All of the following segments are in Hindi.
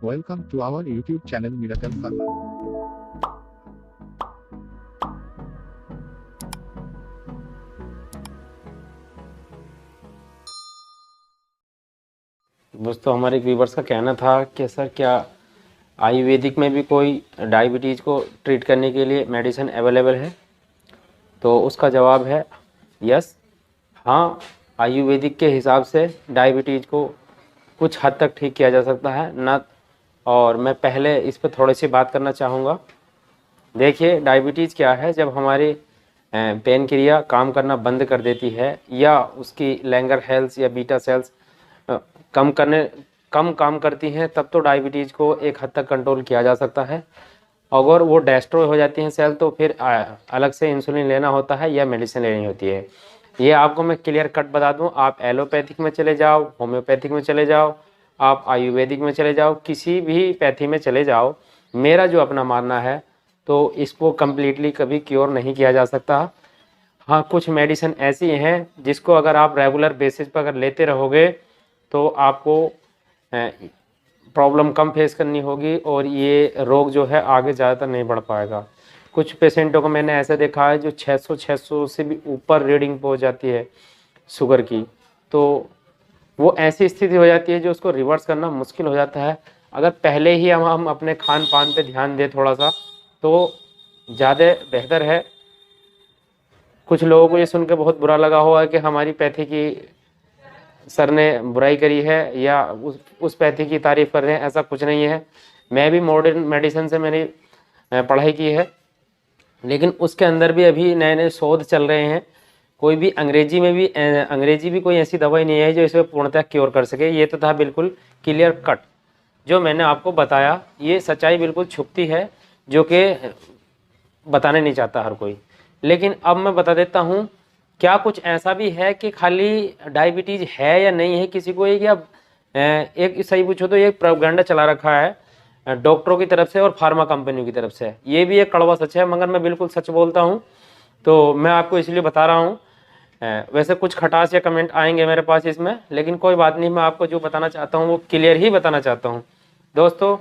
Welcome to our YouTube channel Miracle Pharma. दोस्तों, हमारे एक व्यूवर्स का कहना था कि सर क्या आयुर्वेदिक में भी कोई डायबिटीज़ को ट्रीट करने के लिए मेडिसिन अवेलेबल है। तो उसका जवाब है यस। हाँ, आयुर्वेदिक के हिसाब से डायबिटीज़ को कुछ हद तक ठीक किया जा सकता है ना। और मैं पहले इस पर थोड़ी सी बात करना चाहूँगा। देखिए, डायबिटीज़ क्या है, जब हमारी पेनक्रिया काम करना बंद कर देती है या उसकी लैंगर हेल्स या बीटा सेल्स कम काम करती हैं, तब तो डायबिटीज़ को एक हद तक कंट्रोल किया जा सकता है। अगर वो डिस्ट्रॉय हो जाती हैं सेल, तो फिर अलग से इंसुलिन लेना होता है या मेडिसिन लेनी होती है। ये आपको मैं क्लियर कट बता दूं, आप एलोपैथिक में चले जाओ, होम्योपैथिक में चले जाओ, आप आयुर्वेदिक में चले जाओ, किसी भी पैथी में चले जाओ, मेरा जो अपना मानना है तो इसको कम्प्लीटली कभी क्योर नहीं किया जा सकता। हाँ, कुछ मेडिसिन ऐसी हैं जिसको अगर आप रेगुलर बेसिस पर अगर लेते रहोगे तो आपको प्रॉब्लम कम फेस करनी होगी और ये रोग जो है आगे ज़्यादातर नहीं बढ़ पाएगा। कुछ पेशेंटों को मैंने ऐसे देखा है जो 600 से भी ऊपर रीडिंग पहुंच जाती है शुगर की, तो वो ऐसी स्थिति हो जाती है जो उसको रिवर्स करना मुश्किल हो जाता है। अगर पहले ही हम अपने खान पान पे ध्यान दें थोड़ा सा, तो ज़्यादा बेहतर है। कुछ लोगों को ये सुन के बहुत बुरा लगा होगा कि हमारी पैथी की सर ने बुराई करी है या उस पैथी की तारीफ कर रहे हैं। ऐसा कुछ नहीं है। मैं भी मॉडर्न मेडिसिन से मैंने पढ़ाई की है, लेकिन उसके अंदर भी अभी नए नए शोध चल रहे हैं। कोई भी अंग्रेजी भी कोई ऐसी दवाई नहीं है जो इसे पूर्णतः क्योर कर सके। ये तो था बिल्कुल क्लियर कट। जो मैंने आपको बताया ये सच्चाई बिल्कुल छुपती है, जो कि बताने नहीं चाहता हर कोई। लेकिन अब मैं बता देता हूँ, क्या कुछ ऐसा भी है कि खाली डायबिटीज़ है या नहीं है किसी को, एक या एक सही पूछो तो ये प्रोपेगेंडा चला रखा है डॉक्टरों की तरफ से और फार्मा कंपनियों की तरफ से। ये भी एक कड़वा सच है, मगर मैं बिल्कुल सच बोलता हूँ, तो मैं आपको इसलिए बता रहा हूँ। वैसे कुछ खटास या कमेंट आएंगे मेरे पास इसमें, लेकिन कोई बात नहीं, मैं आपको जो बताना चाहता हूँ वो क्लियर ही बताना चाहता हूँ। दोस्तों,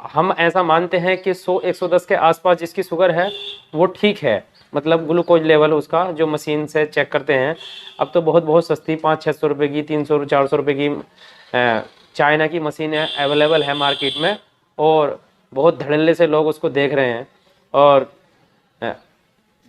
हम ऐसा मानते हैं कि 100-110 के आसपास जिसकी शुगर है वो ठीक है, मतलब ग्लूकोज लेवल उसका जो मशीन से चेक करते हैं। अब तो बहुत बहुत सस्ती 500-600 रुपये की, 300-400 रुपये की चाइना की मशीन अवेलेबल है मार्केट में, और बहुत धड़ल्ले से लोग उसको देख रहे हैं। और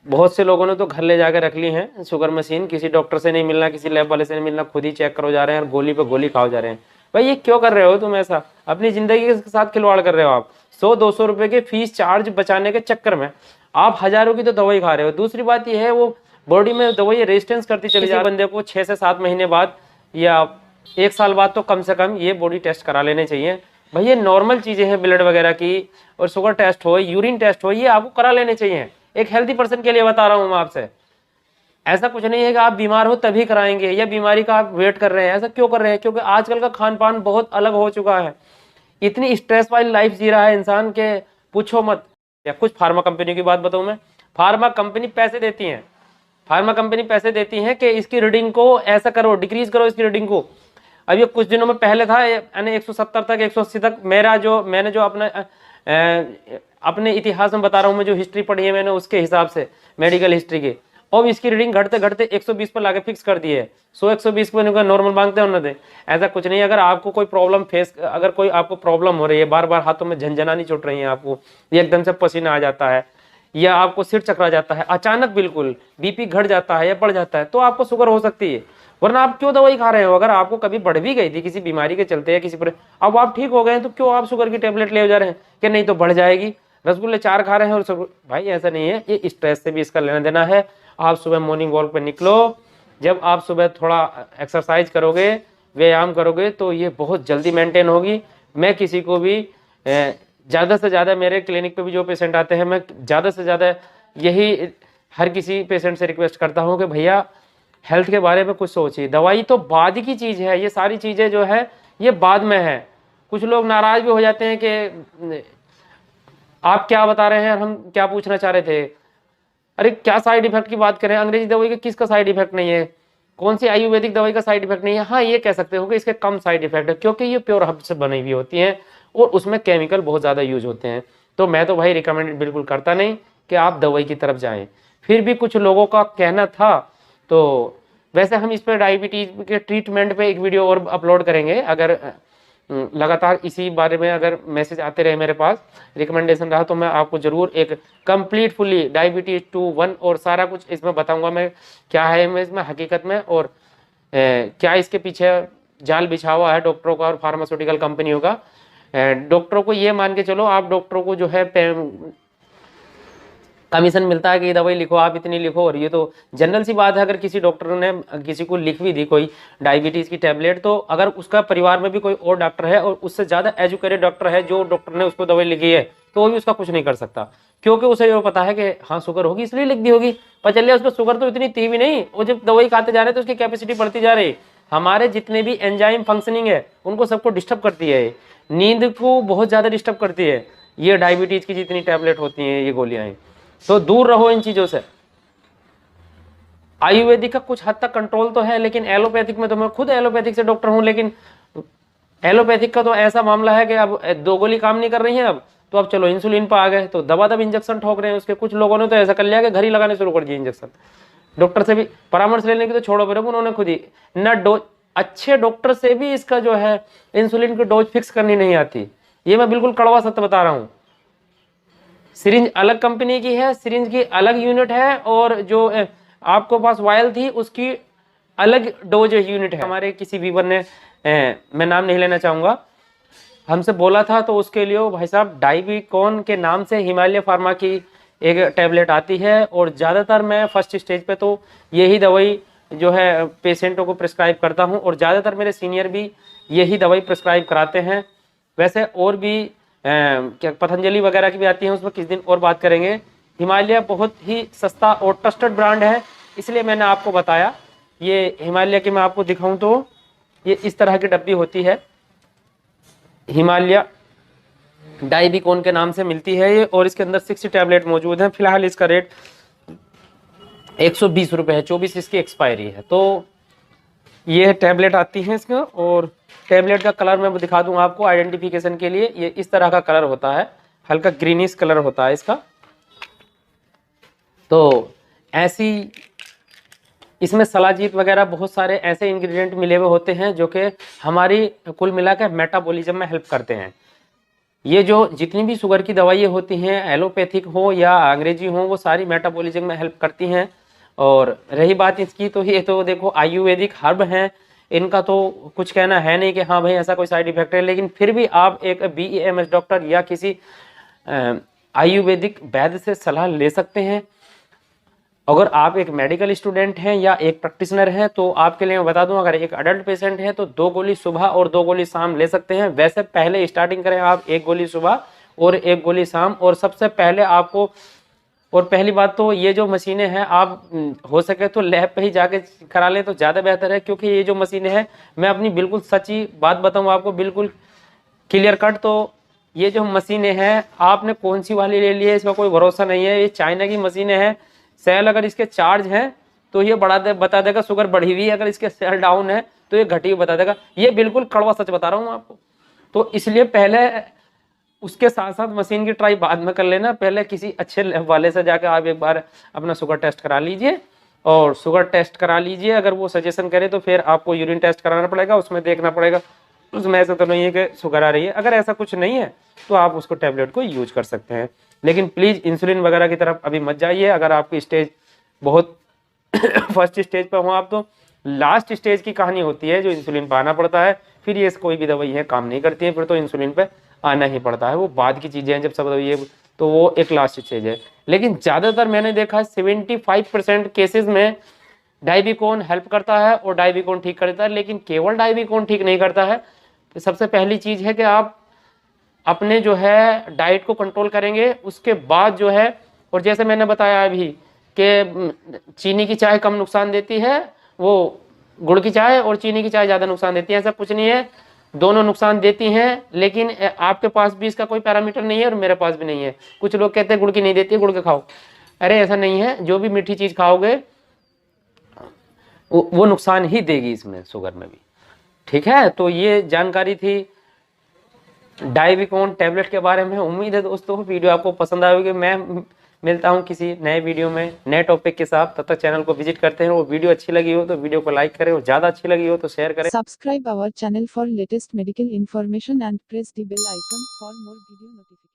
बहुत से लोगों ने तो घर ले जाकर रख ली हैं शुगर मशीन। किसी डॉक्टर से नहीं मिलना, किसी लैब वाले से नहीं मिलना, खुद ही चेक करो जा रहे हैं और गोली पे गोली खाओ जा रहे हैं। भाई ये क्यों कर रहे हो तुम ऐसा? अपनी जिंदगी के साथ खिलवाड़ कर रहे हो आप। 100-200 रुपए के फीस चार्ज बचाने के चक्कर में आप हजारों की तो दवाई खा रहे हो। दूसरी बात यह है, वो बॉडी में दवाई रेजिस्टेंस करती चली जाती है। बंदे को 6 से 7 महीने बाद या 1 साल बाद तो कम से कम ये बॉडी टेस्ट करा लेने चाहिए। भाई ये नॉर्मल चीजें हैं, ब्लड वगैरह की और शुगर टेस्ट हो, यूरिन टेस्ट हो, ये आपको करा लेने चाहिए। एक हेल्दी पर्सन के लिए बता रहा हूं मैं आपसे। ऐसा कुछ नहीं है कि आप बीमार हो तभी कराएंगे या बीमारी का आप वेट कर रहे हैं। ऐसा क्यों कर रहे हैं? क्योंकि आजकल का खान पान बहुत अलग हो चुका है। इतनी स्ट्रेस वाली लाइफ जी रहा है इंसान के पूछो मत। या कुछ फार्मा कंपनी की बात बताऊं मैं, फार्मा कंपनी पैसे देती है, फार्मा कंपनी पैसे देती है कि इसकी रीडिंग को ऐसा करो, डिक्रीज करो इसकी रीडिंग को। अब ये कुछ दिनों में पहले था यानी 170 तक, 180 तक। मैंने जो अपने इतिहास में बता रहा हूँ, मैं जो हिस्ट्री पढ़ी है मैंने उसके हिसाब से, मेडिकल हिस्ट्री के, अब इसकी रीडिंग घटते घटते 120 पर लाके फिक्स कर दी है। 100-120 पर इनका नॉर्मल मांगते हैं उन्होंने। ऐसा कुछ नहीं। अगर आपको कोई प्रॉब्लम अगर कोई आपको प्रॉब्लम हो रही है, बार बार हाथों में झंझनानी छूट रही है आपको, या एकदम से पसीना आ जाता है, या आपको सिर चकरा जाता है अचानक, बिल्कुल बीपी घट जाता है या बढ़ जाता है, तो आपको शुगर हो सकती है। वरना आप क्यों दवाई खा रहे हो? अगर आपको कभी बढ़ भी गई थी किसी बीमारी के चलते या किसी पर, अब आप ठीक हो गए हैं, तो क्यों आप शुगर की टेबलेट ले जा रहे हैं कि नहीं तो बढ़ जाएगी? रसगुल्ले 4 खा रहे हैं और भाई ऐसा नहीं है। ये स्ट्रेस से भी इसका लेना देना है। आप सुबह मॉर्निंग वॉक पे निकलो। जब आप सुबह थोड़ा एक्सरसाइज करोगे, व्यायाम करोगे, तो ये बहुत जल्दी मेंटेन होगी। मैं किसी को भी ज़्यादा से ज़्यादा, मेरे क्लिनिक पे भी जो पेशेंट आते हैं, मैं ज़्यादा से ज़्यादा यही हर किसी पेशेंट से रिक्वेस्ट करता हूँ कि भैया हेल्थ के बारे में कुछ सोचिए। दवाई तो बाद की चीज़ है, ये सारी चीज़ें जो है ये बाद में है। कुछ लोग नाराज भी हो जाते हैं कि आप क्या बता रहे हैं और हम क्या पूछना चाह रहे थे। अरे क्या साइड इफेक्ट की बात करें? अंग्रेजी दवाई का किसका साइड इफेक्ट नहीं है? कौन सी आयुर्वेदिक दवाई का साइड इफेक्ट नहीं है? हाँ, ये कह सकते हो कि इसके कम साइड इफेक्ट है, क्योंकि ये प्योर हर्ब से बनी हुई होती हैं और उसमें केमिकल बहुत ज़्यादा यूज होते हैं। तो मैं तो भाई रिकमेंडेड बिल्कुल करता नहीं कि आप दवाई की तरफ जाएं। फिर भी कुछ लोगों का कहना था, तो वैसे हम इस पर डायबिटीज के ट्रीटमेंट पे एक वीडियो और अपलोड करेंगे। अगर लगातार इसी बारे में अगर मैसेज आते रहे मेरे पास, रिकमेंडेशन रहा, तो मैं आपको जरूर एक कंप्लीट फुली डायबिटीज 2-1 और सारा कुछ इसमें बताऊंगा मैं क्या है मैं इसमें हकीकत में, और क्या इसके पीछे जाल बिछा हुआ है डॉक्टरों का और फार्मास्यूटिकल कंपनियों का। डॉक्टरों को ये मान के चलो, आप डॉक्टरों को जो है कमीशन मिलता है कि ये दवाई लिखो, आप इतनी लिखो, और ये तो जनरल सी बात है। अगर किसी डॉक्टर ने किसी को लिख भी दी कोई डायबिटीज़ की टैबलेट, तो अगर उसका परिवार में भी कोई और डॉक्टर है और उससे ज़्यादा एजुकेटेड डॉक्टर है जो डॉक्टर ने उसको दवाई लिखी है, तो वो भी उसका कुछ नहीं कर सकता, क्योंकि उसे ये पता है कि हाँ शुगर होगी इसलिए लिख दी होगी। पर चलिए उसको शुगर तो इतनी थी भी नहीं, वो जब दवाई खाते जा रहे तो उसकी कैपेसिटी बढ़ती जा रही। हमारे जितने भी एंजाइम फंक्शनिंग है उनको सबको डिस्टर्ब करती है, नींद को बहुत ज़्यादा डिस्टर्ब करती है ये डायबिटीज़ की जितनी टैबलेट होती हैं, ये गोलियाँ हैं। तो दूर रहो इन चीजों से। आयुर्वेदिक का कुछ हद तक कंट्रोल तो है, लेकिन एलोपैथिक में तो मैं खुद एलोपैथिक से डॉक्टर हूं, लेकिन एलोपैथिक का तो ऐसा मामला है कि अब 2 गोली काम नहीं कर रही हैं, अब तो अब चलो इंसुलिन पर आ गए, तो दबा दब इंजेक्शन ठोक रहे हैं उसके। कुछ लोगों ने तो ऐसा कर लिया कि घर ही लगाने शुरू कर दिए इंजेक्शन। डॉक्टर से भी परामर्श लेने की तो छोड़ो, फिर उन्होंने खुद ही न डोज, अच्छे डॉक्टर से भी इसका जो है इंसुलिन की डोज फिक्स करनी नहीं आती। ये मैं बिल्कुल कड़वा सत्य बता रहा हूँ। सिरिंज अलग कंपनी की है, सिरिंज की अलग यूनिट है, और जो आपको पास वायल थी उसकी अलग डोज यूनिट है। हमारे किसी व्यूअर ने, मैं नाम नहीं लेना चाहूँगा, हमसे बोला था, तो उसके लिए भाई साहब डाइबिकॉन के नाम से हिमालय फार्मा की एक टैबलेट आती है, और ज़्यादातर मैं फर्स्ट स्टेज पे तो यही दवाई जो है पेशेंटों को प्रिस्क्राइब करता हूँ, और ज़्यादातर मेरे सीनियर भी यही दवाई प्रिस्क्राइब कराते हैं। वैसे और भी क्या पतंजलि वगैरह की भी आती है, उसमें किस दिन और बात करेंगे। हिमालय बहुत ही सस्ता और ट्रस्टेड ब्रांड है, इसलिए मैंने आपको बताया। ये हिमालय की मैं आपको दिखाऊं तो ये इस तरह की डब्बी होती है, हिमालय डाइबिकॉन के नाम से मिलती है ये, और इसके अंदर 60 टैबलेट मौजूद हैं। फिलहाल इसका रेट 120 रुपये है, 24 इसकी एक्सपायरी है। तो ये टैबलेट आती है इसका, और टैबलेट का कलर मैं दिखा दूंगा आपको आइडेंटिफिकेशन के लिए। ये इस तरह का कलर होता है, हल्का ग्रीनिश कलर होता है इसका। तो ऐसी इसमें सलाजीत वगैरह बहुत सारे ऐसे इंग्रेडिएंट मिले हुए होते हैं जो कि हमारी कुल मिलाकर मेटाबॉलिज्म में हेल्प करते हैं। ये जो जितनी भी शुगर की दवाइयाँ होती हैं, एलोपैथिक हो या अंग्रेजी हो, वो सारी मेटाबॉलिज्म में हेल्प करती हैं। और रही बात इसकी, तो ये तो देखो आयुर्वेदिक हर्ब हैं, इनका तो कुछ कहना है नहीं कि हाँ भाई ऐसा कोई साइड इफेक्ट है, लेकिन फिर भी आप एक BAMS डॉक्टर या किसी आयुर्वेदिक वैद्य से सलाह ले सकते हैं। अगर आप एक मेडिकल स्टूडेंट हैं या एक प्रैक्टिशनर हैं, तो आपके लिए मैं बता दूं, अगर एक अडल्ट पेशेंट है तो 2 गोली सुबह और 2 गोली शाम ले सकते हैं। वैसे पहले स्टार्टिंग करें आप 1 गोली सुबह और 1 गोली शाम। और सबसे पहले आपको, और पहली बात तो ये जो मशीनें हैं आप हो सके तो लैब पे ही जाके करा लें तो ज़्यादा बेहतर है, क्योंकि ये जो मशीनें हैं, मैं अपनी बिल्कुल सच्ची बात बताऊँ आपको, बिल्कुल क्लियर कट, तो ये जो मशीनें हैं आपने कौन सी वाली ले ली है इसका कोई भरोसा नहीं है। ये चाइना की मशीनें हैं, सेल अगर इसके चार्ज हैं तो ये बता देगा शुगर बढ़ी हुई है, अगर इसके सेल डाउन है तो ये घटी हुई बता देगा। ये बिल्कुल कड़वा सच बता रहा हूँ आपको। तो इसलिए पहले उसके साथ साथ मशीन की ट्राई बाद में कर लेना, पहले किसी अच्छे लैब वाले से जाकर आप एक बार अपना शुगर टेस्ट करा लीजिए, और शुगर टेस्ट करा लीजिए। अगर वो सजेशन करे तो फिर आपको यूरिन टेस्ट कराना पड़ेगा, उसमें देखना पड़ेगा उसमें ऐसा तो नहीं है कि शुगर आ रही है। अगर ऐसा कुछ नहीं है तो आप उसको टैबलेट को यूज कर सकते हैं, लेकिन प्लीज़ इंसुलिन वगैरह की तरफ अभी मत जाइए। अगर आपकी स्टेज बहुत फर्स्ट स्टेज पर हो आप, तो लास्ट स्टेज की कहानी होती है जो इंसुलिन पर आना पड़ता है, फिर ये कोई भी दवाई है काम नहीं करती है, फिर तो इंसुलिन पे आना ही पड़ता है। वो बाद की चीज़ें हैं, जब सब दवाई है तो वो एक लास्ट स्टेज है। लेकिन ज़्यादातर मैंने देखा है 75% केसेस में डाइबिकॉन हेल्प करता है और डाइबिकॉन ठीक करता है, लेकिन केवल डाइबिकॉन ठीक नहीं करता है। तो सबसे पहली चीज़ है कि आप अपने जो है डाइट को कंट्रोल करेंगे, उसके बाद जो है, और जैसे मैंने बताया अभी कि चीनी की चाय कम नुकसान देती है, वो गुड़ की चाय और चीनी की चाय ज़्यादा नुकसान देती है, ऐसा कुछ नहीं है, दोनों नुकसान देती हैं। लेकिन आपके पास भी इसका कोई पैरामीटर नहीं है और मेरे पास भी नहीं है। कुछ लोग कहते हैं गुड़ की नहीं देती है, गुड़ के खाओ, अरे ऐसा नहीं है, जो भी मीठी चीज़ खाओगे वो नुकसान ही देगी इसमें, शुगर में भी। ठीक है, तो ये जानकारी थी डाइविकॉन टैबलेट के बारे में। उम्मीद है दोस्तों वीडियो आपको पसंद आएगी। मैं मिलता हूं किसी नए वीडियो में नए टॉपिक के साथ। तब तक चैनल को विजिट करते हैं। वो वीडियो अच्छी लगी हो तो वीडियो को लाइक करें और ज़्यादा अच्छी लगी हो तो शेयर करें। Subscribe our channel for latest medical information and press the bell icon for more video notifications.